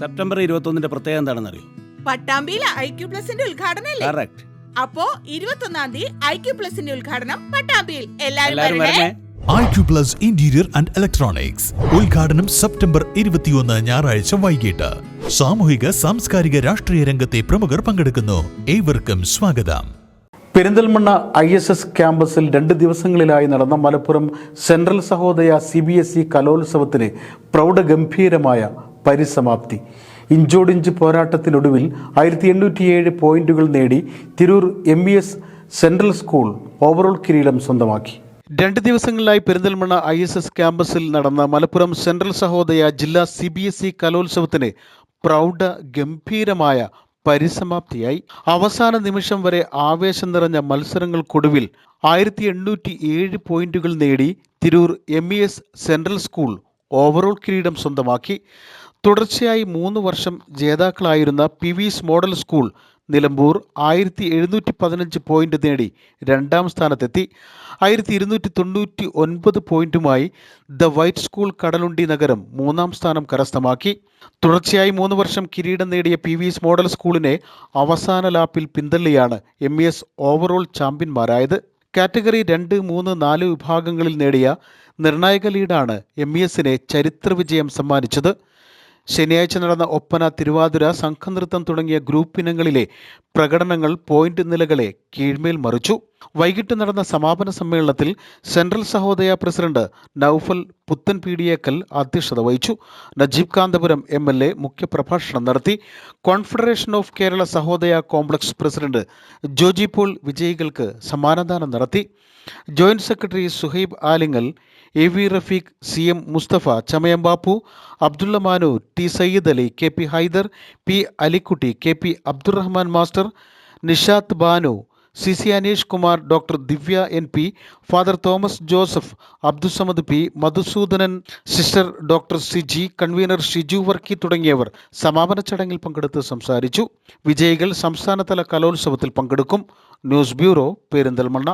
September 21 പ്രത്യേകത എന്താണെന്ന് അറിയോ? പട്ടാമ്പിയിലെ IQ പ്ലസിന്റെ ഉദ്ഘാടനല്ലേ? കറക്റ്റ്. അപ്പോ 21-ാം തീയതി IQ പ്ലസിന്റെ ഉദ്ഘാടനം പട്ടാമ്പിയിൽ. എല്ലാവരും വരണേ. IQ plus interior and electronics ഉദ്ഘാടനം സെപ്റ്റംബർ 21 ഞായറാഴ്ച വൈകിട്ട്. സാമൂഹിക സാംസ്കാരിക രാഷ്ട്രീയ രംഗത്തെ പ്രമുഖർ പങ്കെടുക്കുന്നു. ഏവർക്കും സ്വാഗതം. പെരിന്തൽമണ്ണ ISS ക്യാമ്പസിൽ 2 ദിവസങ്ങളിലായി നടന്ന മലപ്പുറം സെൻട്രൽ സഹോദയ CBSE കലോത്സവത്തിന് പ്രൗഢഗംഭീരമായ പരിസമാപ്തി. ഇഞ്ചോടിഞ്ച് പോരാട്ടത്തിനൊടുവിൽ 1807 പോയിന്റുകൾ നേടി Tirur MES central school overall കിരീടം സ്വന്തമാക്കി. 2 ദിവസങ്ങളിലായി പെരിന്തൽമണ്ണ ISS ക്യാമ്പസിൽ നടന്ന മലപ്പുറം സെൻട്രൽ സഹോദയ ജില്ലാ CBSE കലോത്സവത്തിന് പ്രൗഢഗംഭീരമായ പരിസമാപ്തിയായി. അവസാന നിമിഷം വരെ ആവേശം നിറഞ്ഞ മത്സരങ്ങൾക്കൊടുവിൽ 1807 പോയിന്റുകൾ നേടി Tirur MES central school overall കിരീടം സ്വന്തമാക്കി. തുടർച്ചയായി 3 വർഷം ജേതാക്കളായിരുന്ന PV's model school Nilambur 1715 point നേടി 2ാം സ്ഥാനത്തെത്തി. 1299 പോയിന്റുമായി ദ വൈറ്റ് സ്കൂൾ കടലുണ്ടി നഗരം 3ാം സ്ഥാനം കരസ്ഥമാക്കി. തുടർച്ചയായി 3 വർഷം കിരീടം നേടിയ PV's മോഡൽ സ്കൂളിനെ അവസാന ലാപ്പിൽ പിന്തള്ളിയാണ് MES ഓവറോൾ ചാമ്പ്യന്മാരായത്. കാറ്റഗറി 2, 3, 4 വിഭാഗങ്ങളിൽ നേടിയ നിർണായക ലീഡാണ് MESനെ ചരിത്ര വിജയം സമ്മാനിച്ചത്. ശനിയാഴ്ച നടന്ന ഒപ്പന, തിരുവാതിര, സംഘനൃത്തം തുടങ്ങിയ ഗ്രൂപ്പ് ഇനങ്ങളിലെ പ്രകടനങ്ങൾ പോയിന്റ് നിലകളെ കീഴ്മേൽ മറിച്ചു. വൈകിട്ട് നടന്ന സമാപന സമ്മേളനത്തിൽ സെൻട്രൽ സഹോദയ പ്രസിഡന്റ് നൌഫൽ പുത്തൻപീടിയേക്കൽ അധ്യക്ഷത വഹിച്ചു. നജീബ് കാന്തപുരം MLA മുഖ്യപ്രഭാഷണം നടത്തി. Confederation of Kerala Sahodaya complex president Joji Paul വിജയികൾക്ക് സമ്മാനദാനം നടത്തി. Joint secretary Suhaib Alingal, AV Rafeeq, CM Musthafa, Chamayam Bappu, Abdulla Manu, T Sayyid Ali, KP Haider, P Alikutty, KP Abdurahman master, Nishath Banu, CC Aneesh Kumar, doctor Divya NP, father Thomas Joseph, Abdussamad P, Madhusoodanan, sister doctor Siji, convener Shiju Varkey തുടങ്ങിയവർ സമാപന ചടങ്ങിൽ പങ്കെടുത്ത് സംസാരിച്ചു. വിജയികൾ സംസ്ഥാനതല കലോത്സവത്തിൽ പങ്കെടുക്കും. News bureau, Perinthalmanna.